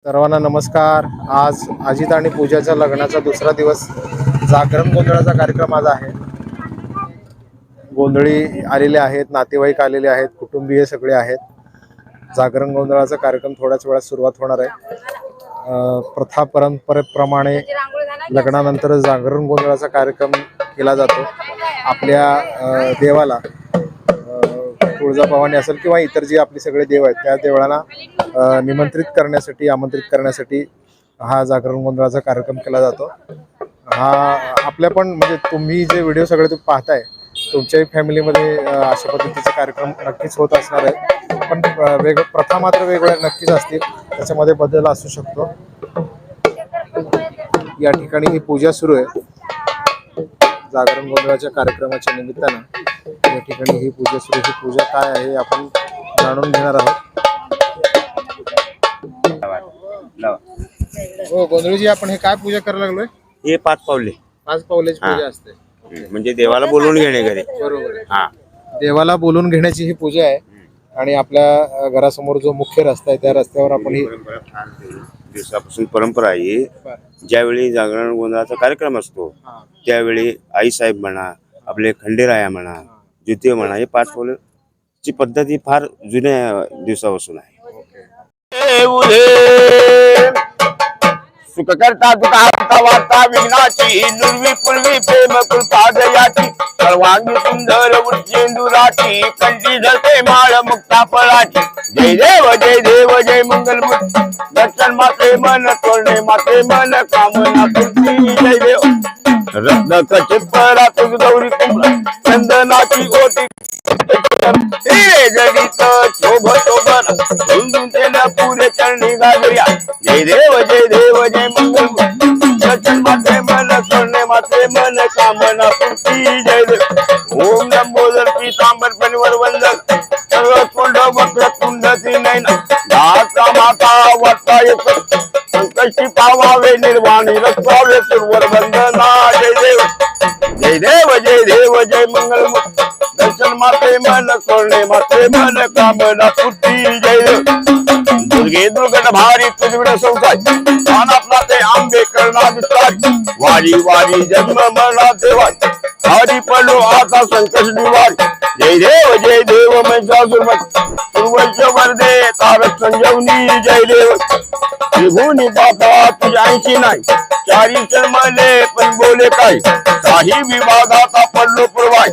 सर्वांना नमस्कार। आज अजित आणि पूजाच्या लग्नाचा दुसरा दिवस। जागरण गोंधळाचा कार्यक्रम आज आहे। गोंधळी आलेले आहेत, नातेवाईक आलेले आहेत, कुटुंबीय सगळे आहेत। जागरण गोंधळाचा कार्यक्रम थोड्याच वेळात सुरुवात होणार आहे। प्रथा परंपरेप्रमाणे लग्नानंतर जागरण गोंधळाचा कार्यक्रम केला जातो। आपल्या देवाला तुळजाभवानी असेल किंवा इतर जे आपले सगळे देव आहेत त्या देवाला आमंत्रित करण्यासाठी हा जागरण गोंधळाचा कार्यक्रम केला जातो। हा आपल्या पण म्हणजे तुम्ही जे व्हिडिओ सगळे तुम्ही पाहताय तुमच्याही फॅमिलीमध्ये अशा पद्धतीचे कार्यक्रम नक्कीच होत असणार आहे। पण प्रथा मात्र वेगवेगळ्या नक्कीच असतील, त्याच्यामध्ये बदल असू शकतो। या ठिकाणी ही पूजा सुरू आहे। जागरण गोंधळाच्या कार्यक्रमाच्या निमित्तानं या ठिकाणी ही पूजा सुरू। ही पूजा काय आहे आपण जाणून घेणार आहोत। हो गोंधळीजी, आपण हे काय पूजा करायला लागलोय? हे 5 पावले पावलाची पूजा असते, म्हणजे देवाला बोलवून घेणे घरी। बरोबर आहे। देवाला बोलून घेण्याची ही पूजा आहे। आणि आपल्या घरासमोर जो मुख्य रस्ता आहे त्या रस्त्यावर आपण ही दिवसापासून परंपरा आहे। ज्यावेळी जागरण गोंधळाचा कार्यक्रम असतो त्यावेळी आई साहेब म्हणा, आपले खंडेराया म्हणा, ज्योतिबा म्हणा, हे 5 पावलाची पद्धत ही फार जुन्या दिवसापासून आहे। सुख करता दुःखाचा वार्ता विघ्नाची, नुर्वी पूर्वी प्रेम कृपा दयाची, सर्वांगी सुंदर उच्चेंदुराची, कंठी धरते माळ मुक्ता फळाची। जय देव जय देव जय मंगल मूर्ती, दर्शन माते मन तोरणे माते मन कामना पूर्ती। जय देव रत्न खचित परातून गौरी कुंभा, चंदनाची ओटी हे जगीत शोभ शोभन, झुंजून तेना पुरे चरणी गाजूया। जय देव जय मंगल, दर्शन माते मन तोरणे माते मन कामना पूर्ती। जय देव ओम नंबोदर पीतांबर पनिवर वंदन, सर्व कुंड वक्र कुंड नयन, दाता माता वार्ता येत, संकष्टी पावावे निर्वाणी रक्षावे सुरवर वंदना। जय देव जय मंगल, दर्शन माते मन तोरणे माते मन कामना पूर्ती। जय देव दुर्गे दुर्गट भारी तुझविड संसार, मान आपला ते आंबे करणार दिसतात, वारी वारी जन्म मना देवा, हरी पडलो आता संकट निवार। जय देव महिषासुरमर्दिनी, पूर्वज वरदे तारक संजीवनी। जय देव विभूनी बाबा तुझ्या ऐंशी नाही, चारी जन्मले पण बोले काय, काही विवादाता पडलो पुरवाय,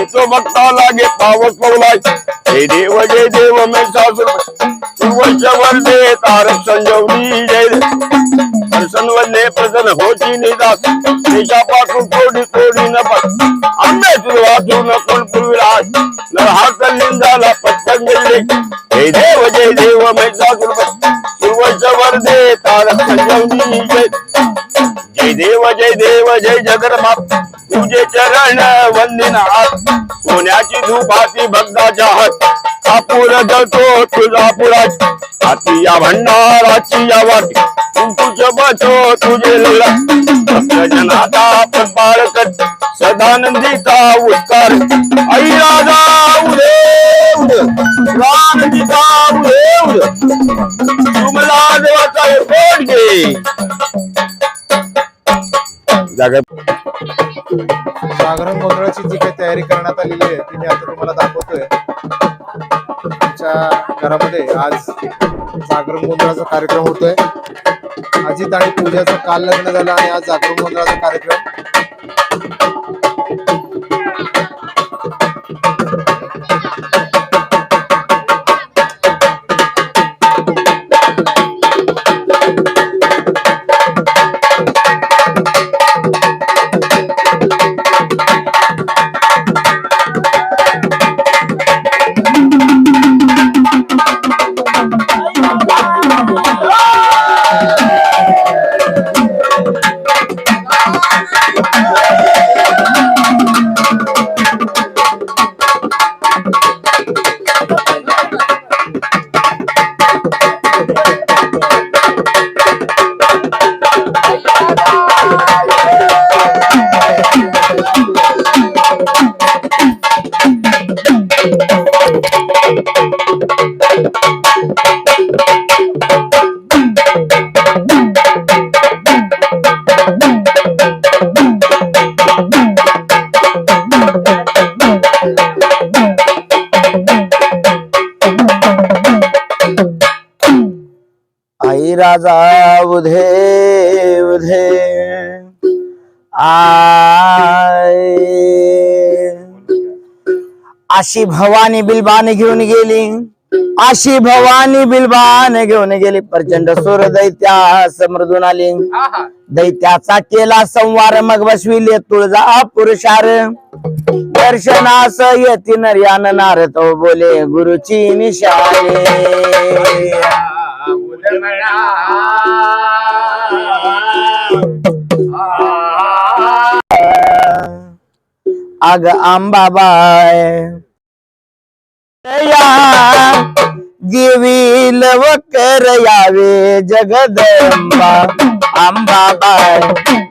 तो भक्ता लागे पावस पवलाय। जय देव महिषासुरमर्दिनी, पूर्वज वरदे तारक संजीवनी। जय देव दर्शन वल्ले प्रसन्न होती निदास, देशापासून थोडी थोडी नफत, आंबे तुझ वाचून कोण पूर्वीराज, नर हात लिंगाला पटकन गेले। जय देव महिषासुरमर्दिनी, पूर्वज वरदे तारक संजीवनी। जय देव जय जगन्नाथ, तुझे चरण वंदना हात, सोन्याची धूपाती भक्ताच्या हात, कापूर जळतो तुझा पुराज, हाती या भंडाराची या वाटी, तुझ बचो तुझे लढा, भक्तजनाचा पाळ कर, सदानंदीचा उत्कार, आई राजा उदे रानंदीचा उदे तुम्हाला देवाचा पोट घे। जागरण गोंधळाची जी काही तयारी करण्यात आलेली आहे ती मी आता तुम्हाला दाखवतोय। आमच्या घरामध्ये आज जागरण गोंधळाचा कार्यक्रम होतोय। अजित आणि पूजाचं काल लग्न झालं आणि आज जागरण गोंधळाचा कार्यक्रम। आई राजा उधे उधे आय अशी भवानी बिलबान घेऊन गेली अशी भवानी बिलबान घेऊन गेली प्रचंड सूर दैत्या समृद्धून आली दैत्याचा केला संवार मग बसविले तुळजा पुरुषार दर्शनास येती नर्यान नारद बोले गुरुची निशाले अग अंबाबाई या देवी लवकर यावे जगदंबा अंबाबाई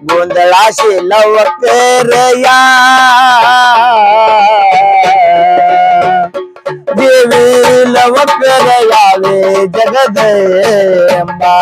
गोंधळाशी लवकर या देवी लवकर यावे जगदंबा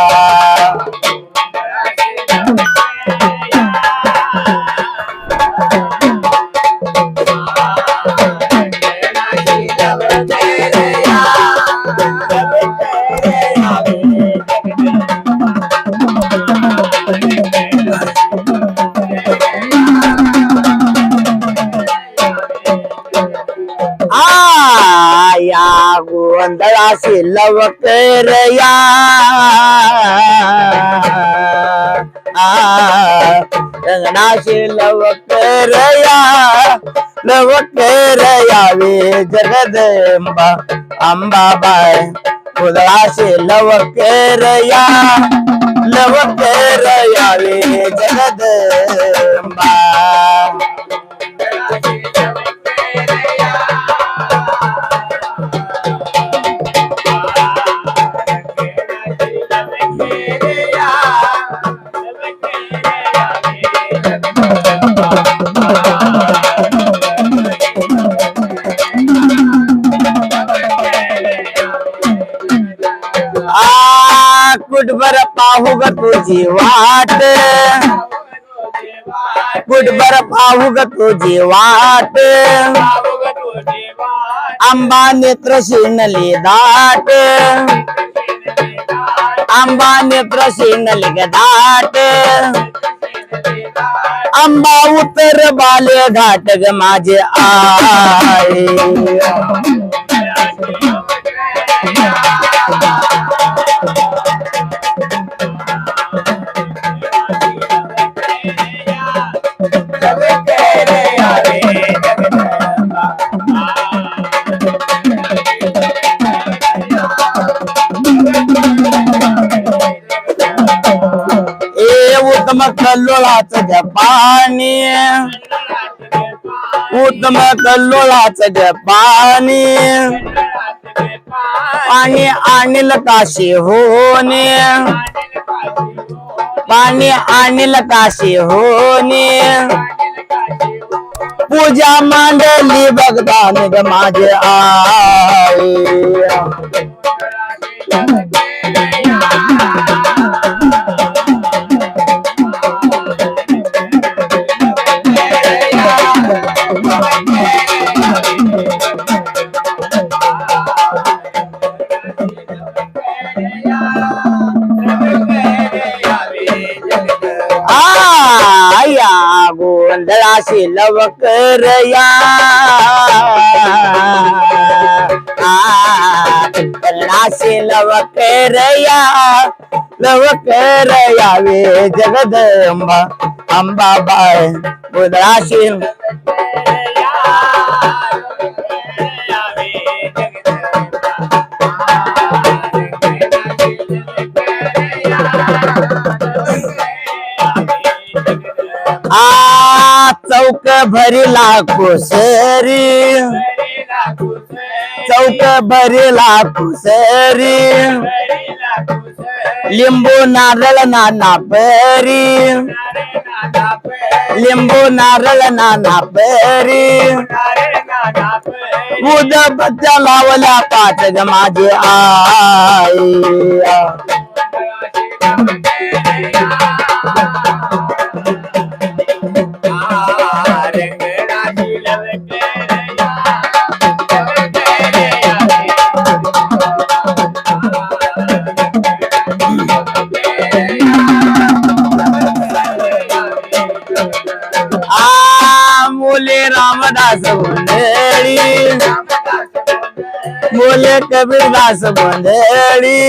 या गोंधळाशी लवकर या रंगणाशी लवकर या लवकर यावे जगदंबा अंबाबाई गोंधळाशी लवकर या लवकर यावे जगदंबा कुठभर पाहू ग तुझी वाट कुठभर पाहू ग तुझी वाट आंबा नेत्र शिनली दाट आंबा नेत्र शिनली ग दाट आंबा उतर बाले घाट ग माझे आई उत्तम कल्लोळाचं ग पाणी उत्तम कल्लोळाचं ग पाणी पाणी आणील काशी होणे पाणी आणील काशी होणे पूजा मांडली बगदान ग माझे आई गोंधळाशी लवकर या गोंधळाशी लवकर या लवकर यावे जगदंबा अंबाबाई गोंधळाशी चौक भरीला कुसरी चौक भरीला कुसरी लिंबू नारळ नाना परी लिंबू नारळ नाना परी उदबत्त्या लावल्या पाच ग माझे आई रामदास गोंधळी बोले कबीरदास गोंधळी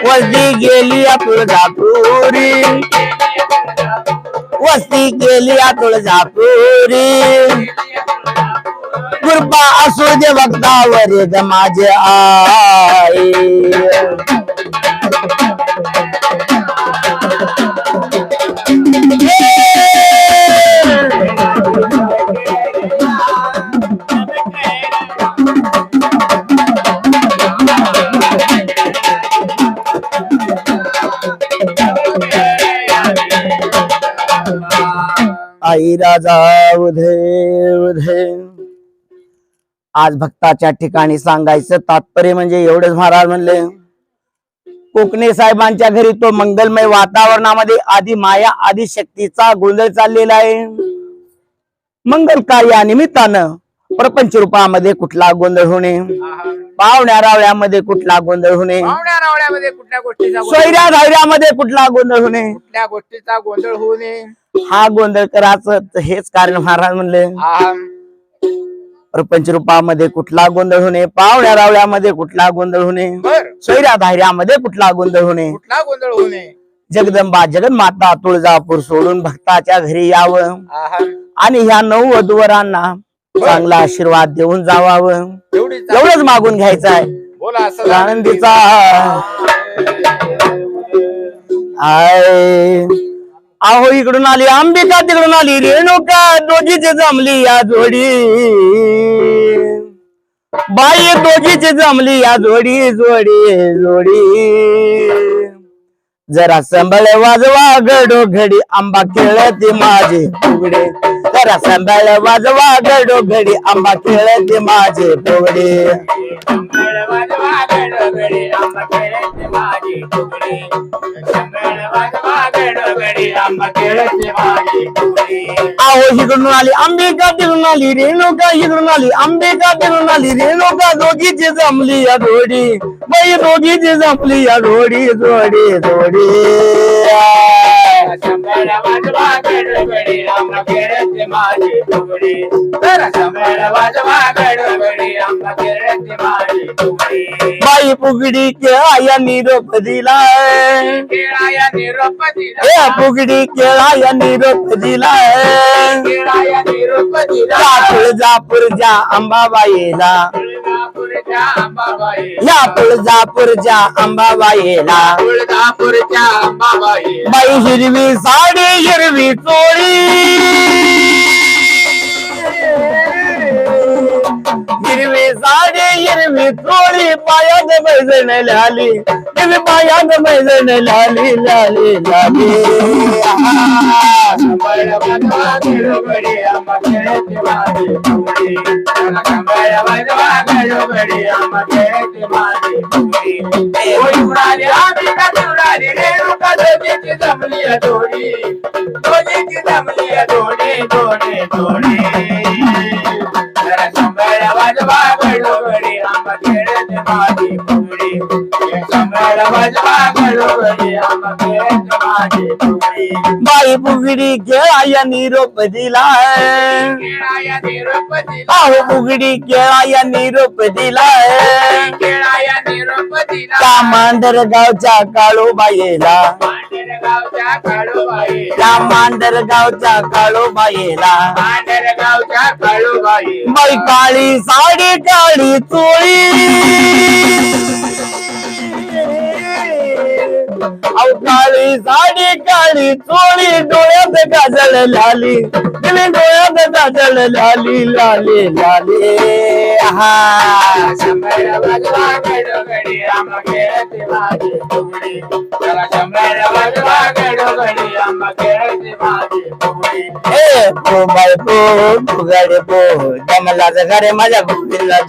वस्ती गेली तुळजापुरी वस्ती केली तुळजापुरी कृपा असू दे भक्तावर ग माझे आई आई राजा उधे उधे आज भक्ताच्या ठिकाणी सांगायचं तात्पर्य म्हणजे एवढेच महाराज म्हणले कोकणे साहेबांच्या घरी तो मंगलमय वातावरणामध्ये आधी माया आधी शक्तीचा गोंधळ चाललेला आहे मंगल कार्यानिमित्तानं प्रपंच रूपामध्ये कुठला गोंधळ होणे पाहुण्या रावळ्यामध्ये कुठला गोंधळ होणे रावळ्यामध्ये कुठल्या गोष्टीचा सोयऱ्या धायऱ्यामध्ये कुठला गोंधळ होणे कुठल्या गोष्टीचा गोंधळ होऊ नये हा गोंधळ करायचं हेच कारण महाराज म्हणले प्रपंच रूपामध्ये कुठला गोंधळ होणे पाहुण्या रावळ्यामध्ये कुठला गोंधळ होणे बर सोयऱ्या धायऱ्यामध्ये कुठला गोंधळ होणे कुठला गोंधळ होऊ नये जगदंबा जगन्माता तुळजापूर सोडून भक्ताच्या घरी यावं आणि ह्या 9 वधूवरांना चांगला आशीर्वाद देऊन जावावं एवढीच एवढंच मागून घ्यायचं आहे बोला असं आनंदीचा आय अहो इकडून आली अंबिका तिकडून आली रेणुका दोघीची जमली या जोडी बाई दोघीची जमली या जोडी जोडी जोडी जरा संभळ वाजवा गडो घडी आंबा खेळते माझे फुगडे जरा संभळ वाजवा गडो घडी आंबा खेळते माझे फुगडे अहो इकडून आली अंबिका तिकडून आली रेणुका इकडून आली अंबिका तिकडून आली रेणुका दोघीची जमली या जोडी बाई दोघीची जमली या जोडी जोडी जोडी बाई फुगडी केळा निरोप दिला फुगडी केळा निरोप दिला तुळजापूरच्या अंबाबाईला या तुळजापूरच्या अंबाबाईला बाई हिरवी साडी हिरवी चोळी हिरवी साडी हिरवी चोळी पायात मैजण लाली हिरवी पायात मैजण लाली लाली लाली बाई फुगडी केळा निरोप दिला अहो फुगडी केळा निरोप दिला त्या मांडर गावच्या काळूबाईला त्या मांडर गावच्या काळूबाईला बाई काळी साडी काळी चोळी अहो काळी साडी काळी चोळी डोळ्यात काजळ लाली तिने डोळ्यात काजळ लाली लाली लाली हा ए पो बाय पो फुगाडे पो जमला घरे माझ्या गुप्तीला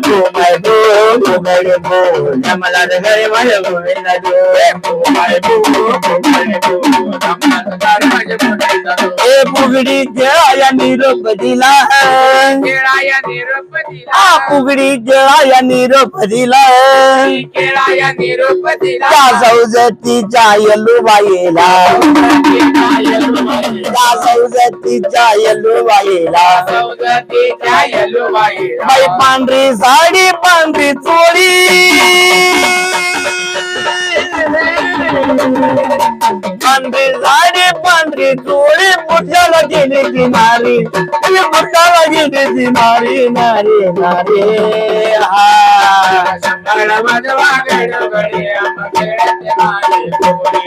कोमल बो कोमल बो जमला घरे माझ्या गोविंदा दो कोमल बो कोमल बो जमला घरे माझ्या गोविंदा दो ए पुगडी जळाया निरोप दिला केळाया निरोप दिला आ पुगडी जळाया निरोप दिला केळाया निरोप दिला त्या सौजतीच्या येलुबाईला त्या सौजतीच्या येलुबाईला सौदतीच्या येलुबाईला बाई पांढरी साडी पांढरी चोळी पांढरी साडी पांढरी चोळी बुटाला गेली ती नारी बुटाला गेली ती नारी नारी नारी हा शंभर वाजवा गडगडे आंबा खेळते माझे पोरी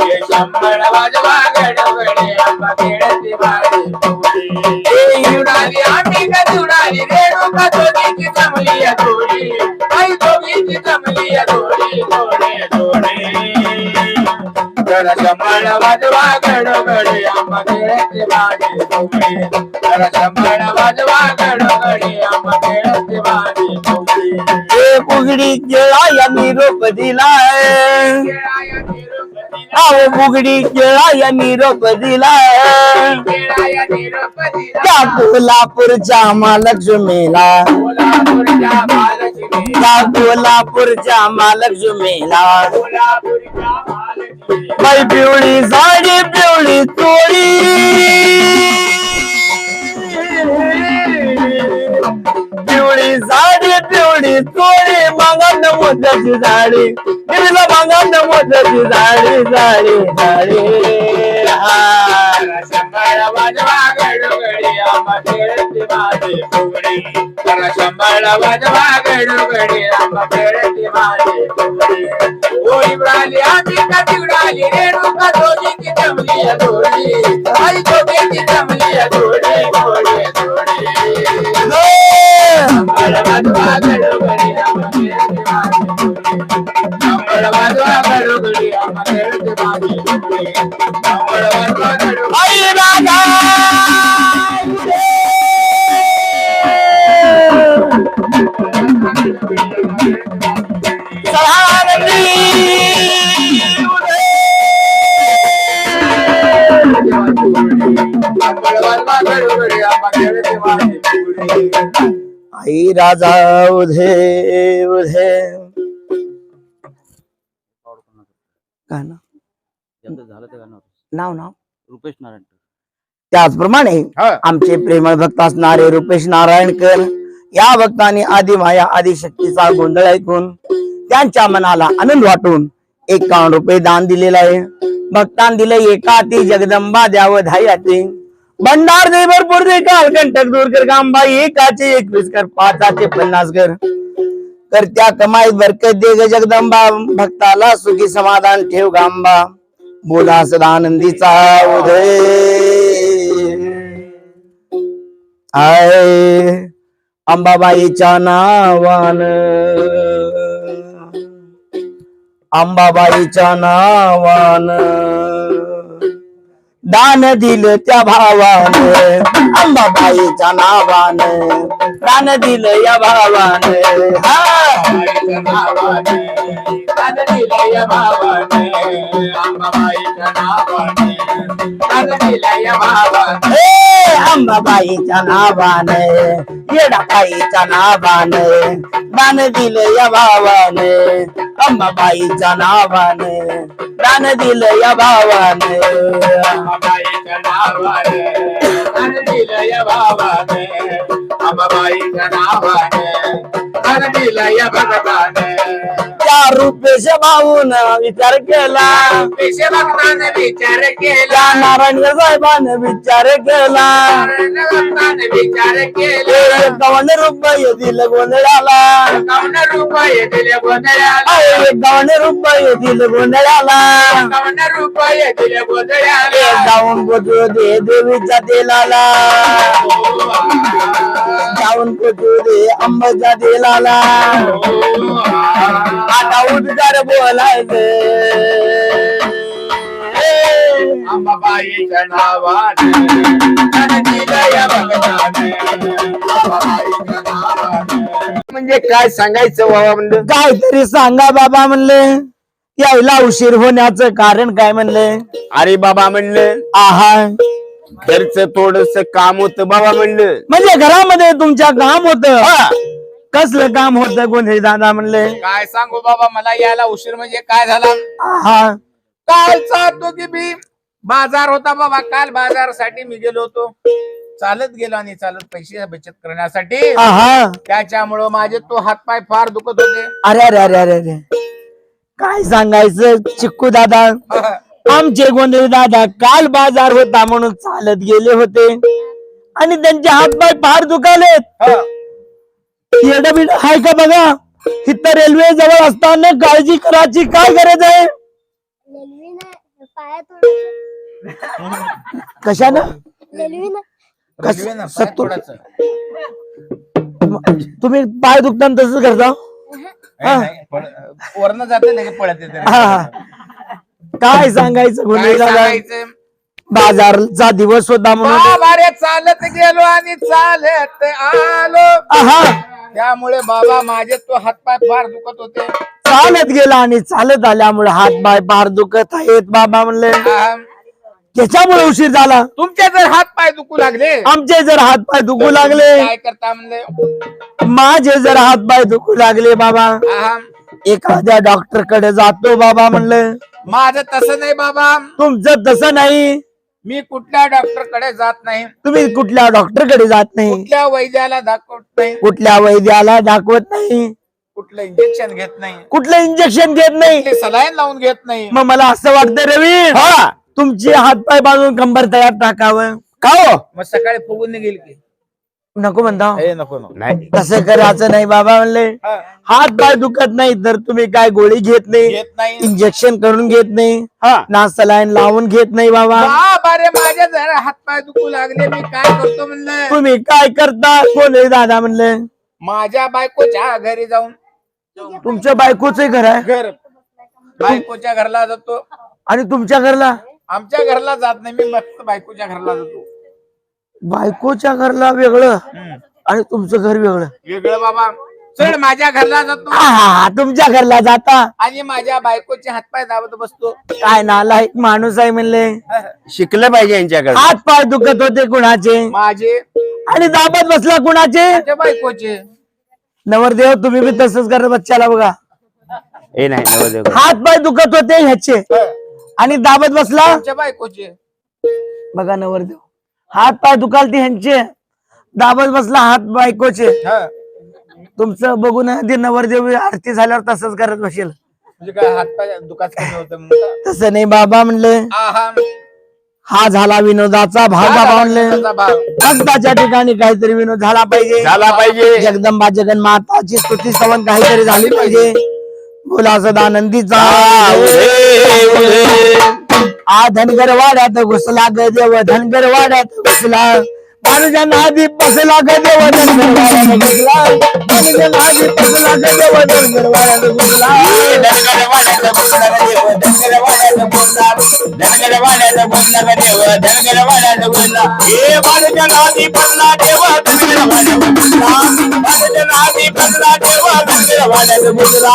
हे शंभर वाजवा गडगडे आंबा खेळते माझे पोरी हे उडाली आम्ही कधी उडाली रेणुका दोघीची जमली या थोडी आई दोघीची जमली या थोडी थोडे थोडे जरा शंभर वाजवा गडगडे आंबा खेळते माझे पोरी जरा शंभर वाजवा गडगडे आंबा खेळते माझे पोरी ए पुगडी केळाया निरोप दिलाय केळाया निरोप दिला आहो पुगडी केळाया निरोप दिलाय केळाया निरोप दिला त्या कोल्हापूरच्या महालक्ष्मीला कोल्हापूरच्या महालक्ष्मी त्या कोल्हापूरच्या महालक्ष्मीला कोल्हापूरच्या महालक्ष्मी बाई पिवळी साडी पिवळी चोळी पिवळी साडी पिवळी चोळी मागात मोत्याची झाडी तिला मागात मोत्याची झाडी झाडी झाडी हा शंभर वाजवा गडगडी आंबा खेळते माझे फुगडी जरा शंभर वाजवा गडगडी आंबा खेळते माझे फुगडी होळी उडाली आम्ही कधी उडाली रेणुका दोघीची जमली या थोडी आई दोघीची जमली या थोडी थोडी थोडी शंभर वाजवा गडगडी आंबा खेळते माझे फुगडी शंभर वाजवा गडगडी आंबा खेळते माझे फुगडी शंभर वाजवा गडगडी आई राधा आई राजा उधे उधे गाणं झालं ते गाणं नाव नाव रुपेश नारायण त्याचप्रमाणे आमचे प्रेमळ भक्त असणारे रुपेश नारायणकर या भक्तांनी आदि माया आदिशक्तीचा गोंधळ ऐकून त्यांच्या मनाला आनंद वाटून 51 रुपये दान दिलेलं आहे. भक्तान दिले एका ती जगदंबा द्याव धायाती भंडार दे भरपूर दे कालकंटक दूर कर गांबा एकाचे 21 कर 5चे 50 कर त्या कमाईत बरकत दे ग जगदंबा भक्ताला सुखी समाधान ठेव गांबा बोला सदानंदीचा उदय आय अंबाबाईच्या नावान अंबाबाईच्या नावान दान दिलं त्या भावानं अंबाबाईच्या नावानं दान दिलं या भावानं अंबाबाईच्या नावानं येडाबाईच्या नावानं दान दिलं या भावानं अंबाबाईच्या नावानं दान दिलं या भावानं अंबाबाईच्या नावाने दान दिलं या भावाने अंबाबाईच्या नावाने दान दिलं या भगवाने त्या रुपेश भाऊन विचार केला पेश भक्ताने विचार केला त्या नारायण साहेबानं विचार केला भक्ताने विचार केला 51 रुपये दिलं गोंधळाला 51 रुपये दिले गोंधळ्याला 51 रुपये दिलं गोंधळाला 51 रुपये दिले गोंधळ्याला जाऊन पोचू दे देवीच्या तेलाला जाऊन पोचू दे अंबाच्या तेलाला आता उद्गार बोलायचं अंबाबाईच्या नावाने दान दिलं या भगवाने अंबाबाईच्या नावाने म्हणजे काय सांगायचं बाबा म्हणलं. काहीतरी सांगा बाबा म्हणले. यायला उशीर होण्याचं कारण काय म्हणले. अरे बाबा म्हणलं आहा, घरचं थोडस काम होतं बाबा म्हणलं. म्हणजे घरामध्ये तुमच्या काम होत. कसलं काम होत गोंधळी दादा म्हणले. काय सांगू बाबा, मला यायला उशीर म्हणजे काय झाला. आहा, कालचा तो की मी बाजार होता बाबा. काल बाजारासाठी मी गेलो होतो. चालत गेलो आणि चालत पैसे बचत करण्यासाठी. आहा, त्याच्यामुळं माझे तो हातपाय फार दुखत होते. अरे अरे अरे अरे अरे, काय सांगायचं चिक्कू दादा. आमचे गोंधळी दादा काल बाजार होता म्हणून चालत गेले होते आणि त्यांचे हातपाय फार दुखालेत. येडं बिड हाय का बघा. इथं रेल्वे जवळ असताना काळजी करायची काय गरज आहे. कशानं थोडंसं. तुम्ही पाय दुखताना तसंच करता. वरनं जाते लगे पळत येते. हा. काय सांगायचं काय गोंधळी दादा. सांगायचं. बाजारचा दिवस होता म्हणून. बाबा रे, चालत गेलो आणि चालत आलो. आहा, त्यामुळे बाबा माझे तो हातपाय फार दुखत होते. चालत गेला आणि चालत आल्यामुळे हात पाय फार दुखत आहेत बाबा म्हणले. त्याच्यामुळे उशीर झाला. तुमचे जर हात पाय दुखू लागले, आमचे जर हात पाय दुखू लागले, काय करता म्हणले. माझे जर हात पाय दुखू लागले बाबा, एखाद्या डॉक्टर कडे जातो बाबा म्हणलं. माझं तसं नाही बाबा. तुमचं तसं नाही. मी कुठल्या डॉक्टर कडे जात नाही. तुम्ही कुठल्या डॉक्टर कडे जात नाही. कुठल्या वैद्याला दाखवत नाही. कुठल्या वैद्याला दाखवत नाही. कुठलं इंजेक्शन घेत नाही. कुठलं इंजेक्शन घेत नाही. कुठले सलाईन लावून घेत नाही. मग मला असं वाटतं रवी, तुमचे हातपाय बांधून कंबर तयार टाकावं का हो. मग सकाळी फुगून निघेल की नको म्हणता. नको नाही तसं करायचं नाही बाबा म्हणले. हात पाय दुखत नाही तर तुम्ही काय गोळी घेत नाही, घेत नाही. इंजेक्शन करून घेत नाही, ना सलाईन लावून घेत नाही बाबा. अरे माझ्या जरा हात पाय दुखू लागले, मी काय करतो म्हणलं. तुम्ही काय करता कोणी दादा म्हणले. माझ्या बायकोच्या घरी जाऊन. तुमच्या बायकोच घर आहे. घर बायकोच्या घरला जातो. आणि तुमच्या घरला. आमच्या घरला जात नाही मी, मस्त बायकोच्या घरला जातो. बायकोच्या घरला वेगळं आणि तुमचं घर वेगळं. वेगळं बाबा. चल माझ्या घरला जातो तुमच्या घरला जाता आणि माझ्या बायकोचे हातपाय दाबत बसतो. काय नालायक माणूस आहे म्हणले. शिकलं पाहिजे यांच्याकडे. हात पाय दुखत होते कुणाचे माझे आणि दाबत बसला कुणाचे. माझ्या बायकोचे. नवरदेव तुम्ही बी तसंच करत बच्चाला बघा. हे नाही नवरदेव. हात पाय दुखत होते ह्याचे आणि दाबत बसला आमच्या बायकोचे. बघा नवरदेव, हात पाय दुखालते ह्यांचे, दाबत बसला हात बायकोचे. तुमचं बघून ते नवरदेव आरती झाल्यावर तसंच करत बसेल. म्हणजे काय हातपाय दुखाच कमी होतं म्हणून का? तसं नाही बाबा म्हणले. आहा. हा झाला विनोदाचा भाग बाबा म्हणले. त्याचा भाग. भक्ताच्या ठिकाणी काहीतरी विनोद झाला पाहिजे. झाला पाहिजे. जगदंबा जगन माताची स्तुती स्तवन काहीतरी झाली पाहिजे. बोला सदानंदीचा. आ धनगर वाड्यात घुसला ग देव, धनगर वाड्यात घुसला. मानुजा नादी बसला ग देव, धनगर वाड्यात घुसला. मानुजा नादी बसला ग देव, धनगर वाड्यात घुसला. धनगर वाड्यात घुसला ग देव, धनगर वाड्यात घुसला. धनगर वाड्यात घुसला ग देव, धनगर वाड्यात घुसला. हे मानुजा नादी बसला देव, धनगर वाड्यात घुसला. मानुजा नादी बसला देव, धनगर वाड्यात घुसला.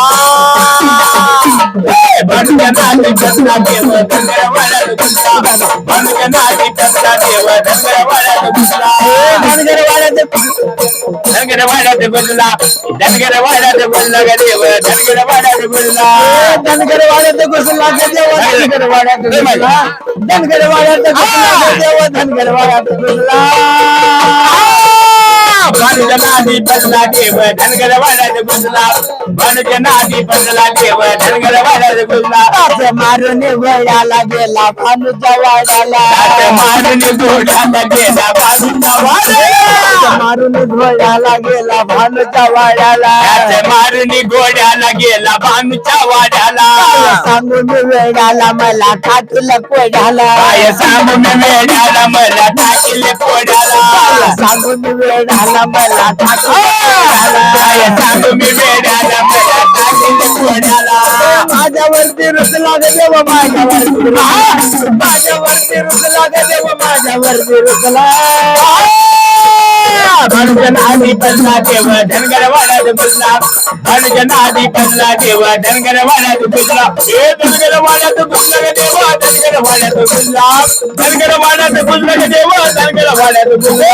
मानुजा नादी बसला देव, धनगर वाड्यात घुसला. मानुजा नादी बसला देव, धनगर वाड्यात घुसला. धनगर वाड्यात धनगर वाड्यात घुसला. धनगर वाड्यात घुसला ग देव, धनगर वाड्यात घुसला. धनगर वाड्यात घुसला ग देव, धनगर वाड्यात घुसला. धनगर वाड्यात घुसला ग देव, धनगर वाड्यात घुसला. मानुजा नादी बसला देव, धनगर वाड्यात घुसला. मानुजा नादी बसला देव, धनगर वाड्यात घुसला. मारून घोड्याला गेला भानुच्या वाड्याला. मारून घोड्याला गेला भानुच्या वाड्याला. मारून घोड्याला गेला भानुच्या वाड्याला. मारून घोड्याला गेला भानुच्या वाड्याला. सांगून वेड्याला मला टाकील कोड्याला. काय सांगून वेड्याला मला टाकील कोड्याला. सांगून वेड्याला मला टाकील काय सांगून वेड्याला मला टाकील कोड्याला. माझ्यावरती रुसला ग देव, माझ्यावरती माझ्यावरती रुसला ग देव, माझ्यावरती रुसला. भानुजनादी पडला देव धनगर वाड्यात घुसला भानुजनादी पडला देव धनगर वाड्यात घुसला हे धनगर वाड्यात घुसला ग देवा धनगर वाड्यात घुसला धनगर वाड्यात घुसला ग देवा धनगर वाड्यात घुसला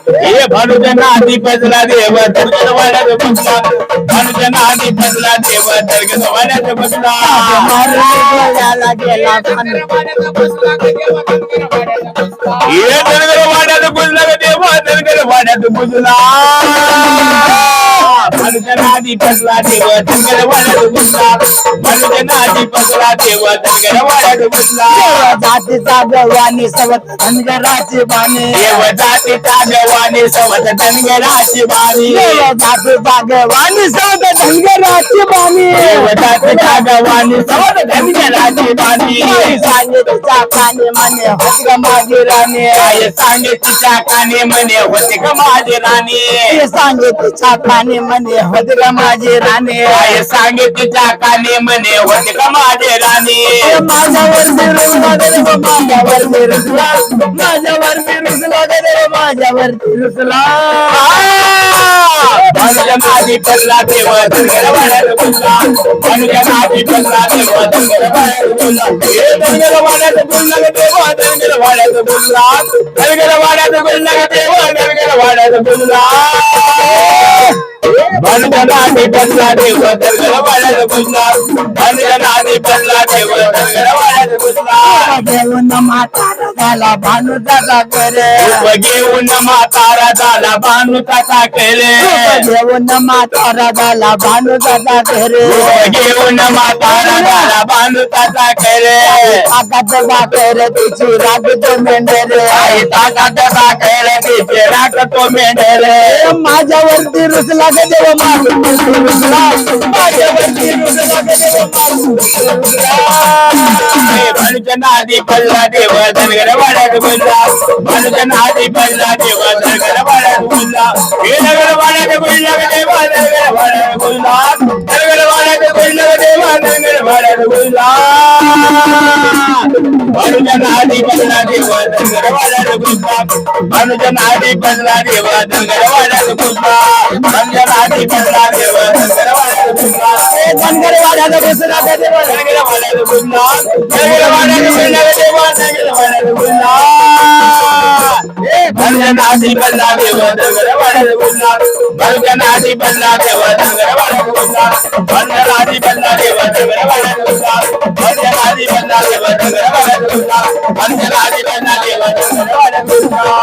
हे भानुजनादी पडला देव धनगर वाड्यात घुसला भानुजनादी पडला देव धनगर वाड्यात घुसला गेला हे धनगर वाड्यात घुसला ग देवा धनगर वाड्यात घुसला भानुजनादी पडला देव धनगर वाड्यात घुसला भानुजनादी पडला देव धनगर वाड्यात घुसला जातीचा गवानी सवत धनगराची बाणी देव जातीचा गवानी सवत धनगराची बाणी देव जातीचा गवानी सवत धनगराची बाणी देव जातीचा गवानी सवत धनगराची बाणी सांगे तिच्या काने म्हणे होत ग माझी राणी काय सांगे तिच्या काने म्हणे होते का माझी राणी सांगे तिच्या काने म्हणे होत ग माझी राणी काय सांगे तिच्या काने म्हणे होते का माझी राणी माझ्यावर बिरुसला रे माझ्यावर बिरुसला माझ्यावर बिरुसला रे माझ्यावर बिरुसला भानुजनादी पडला देव धनगर वाड्यात घुसला भानुजनादी पडला देव धनगर वाड्यात घुसला हे धनगर वाड्यात घुसला ग देव धनगर वाड्यात घुसला धनगर वाड्यात घुसला ग देव धनगर वाड्यात घुसला भानुजनादी पडला देव धनगर वाड्यात घुसला भानुजनादी पडला देव धनगर वाड्यात घुसला घेऊन म्हातारा झाला भानुदादा करे घेऊन म्हातारा झाला भानुदादा केले घेऊन म्हातारा झाला भानुदादा करे घेऊन म्हातारा झाला भानुदादा केले ताकद बाकर तिची रागतो मेंढरे आई ताकद बाकर तिचे राखतो मेंढरे माझ्यावरती रुसला ग देव माझ्यावरती रुसला माझ्यावरती रुसला ग देव भानुजनादी पडला देव धनगर वाड्यात घुसला भानुजनादी पडला देव धनगर वाड्यात घुसला हे नगर वाड्यात घुसला ग देव धनगर वाड्यात घुसला धनगर वाड्यात घुसला ग देव धनगर वाड्यात घुसला भानुजनादी पडला देव धनगर वाड्यात घुसला भानुजनादी पडला देव धनगर वाड्यात घुसला भानुजनादी पडला देव धनगर वाड्यात घुसला धनगर वाड्यात घुसला ग देव धनगर वाड्यात घुसला धनगर वाड्यात घुसला ग देव धनगर वाड्यात घुसला भानुजनादी पडला देव धनगर वाड्यात घुसला भानुजनादी पडला देव धनगर वाड्यात घुसला भानुजनादी पडला देव धनगर वाड्यात घुसला भानुजनादी पडला देव धनगर वाड्यात घुसला भानुजनादी पडला देव धनगर वाड्यात घुसला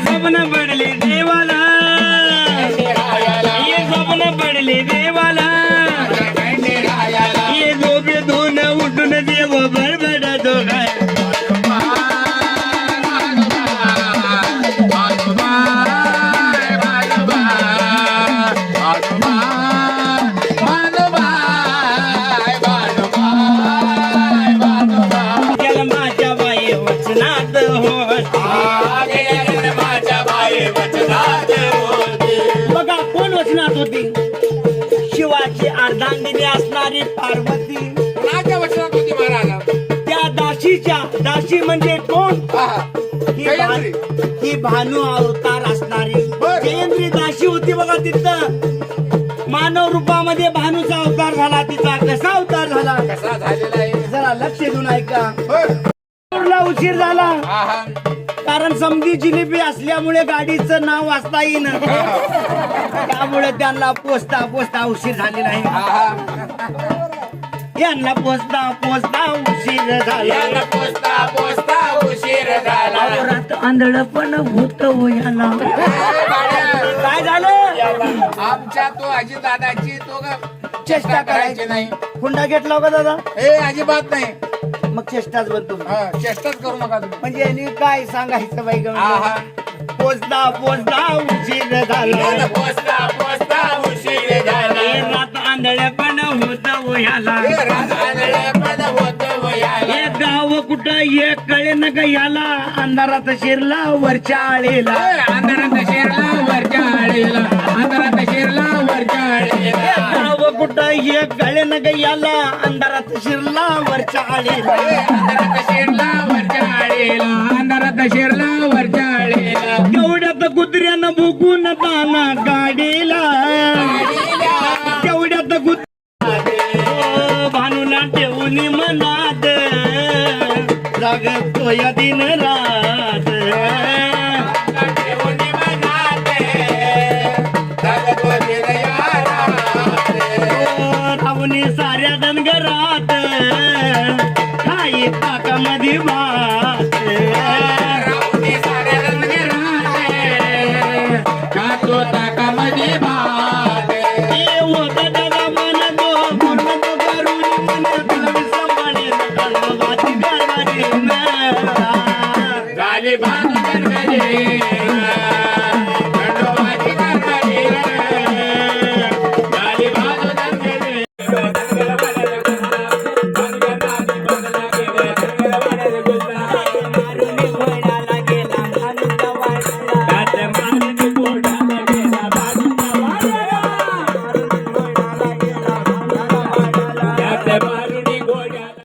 स्वप्न गेल्या जन्माच्या बाई वचनात होती. बघा कोण वचनात होती? शिवाची अर्धांगिनी असणारी पार्वती. कोणाच्या वचनात होती महाराज? त्या दासी म्हणजे कोण? ही जयंत्री. ही भानू अवतार असणारी जयंत्री दासी होती. बघा तिथं मानव रूपामध्ये भानूचा अवतार झाला. तिचा कसा अवतार झाला? कसा झालेला आहे? जरा लक्ष देऊन ऐका. बर. उशीर झाला आहा. कारण समधी जिलेबी असल्यामुळे गाडीचं नाव वाचता येईन. त्यामुळे त्यांना पोचता उशीर झालेला आहे. आहा. यांना पोचता उशीर झाला. याला पोचता उशीर झाला. रात आंधळ पण होत याला. बाळ्या, काय झालं? आमच्या तो अजितदादाची तो चेष्टा करायची नाही. हुंडा घेतला का दादा? हे अजिबात नाही. मग चेष्टाच बनतो. हा, चेष्टाच करू नका तुम्ही. म्हणजे यांनी काय सांगायचं बाई गं? आहा. पोचता उशीर झाला. याला पोचता उशीर झाला. हे रात आंधळ पण होत याला. हे रात आंधळेपण होतं वयाला. हे गाव कुठं हे कळे न ग याला. अंधारात शिरला वरच्या आळेला. हे अंधारात शिरला वरच्या आळीला. अंधारात शिरला वरच्या आळीला. गाव कुठं हे कळे न ग याला. अंधारात शिरला वरच्या आळेला. हे अंधारात शिरला वरच्या आळीला. अंधारात शिरला वरच्या आळीला. तेवढ्यात कुत्र्यानं भुकून ताना गाडीला. तेवढ्यात भानूला ठेवून मनात जागतोय दिन रात. ठेवून मनात जागतो दिनयारात. राहुनी साऱ्या धनगरात काही ताकामध्ये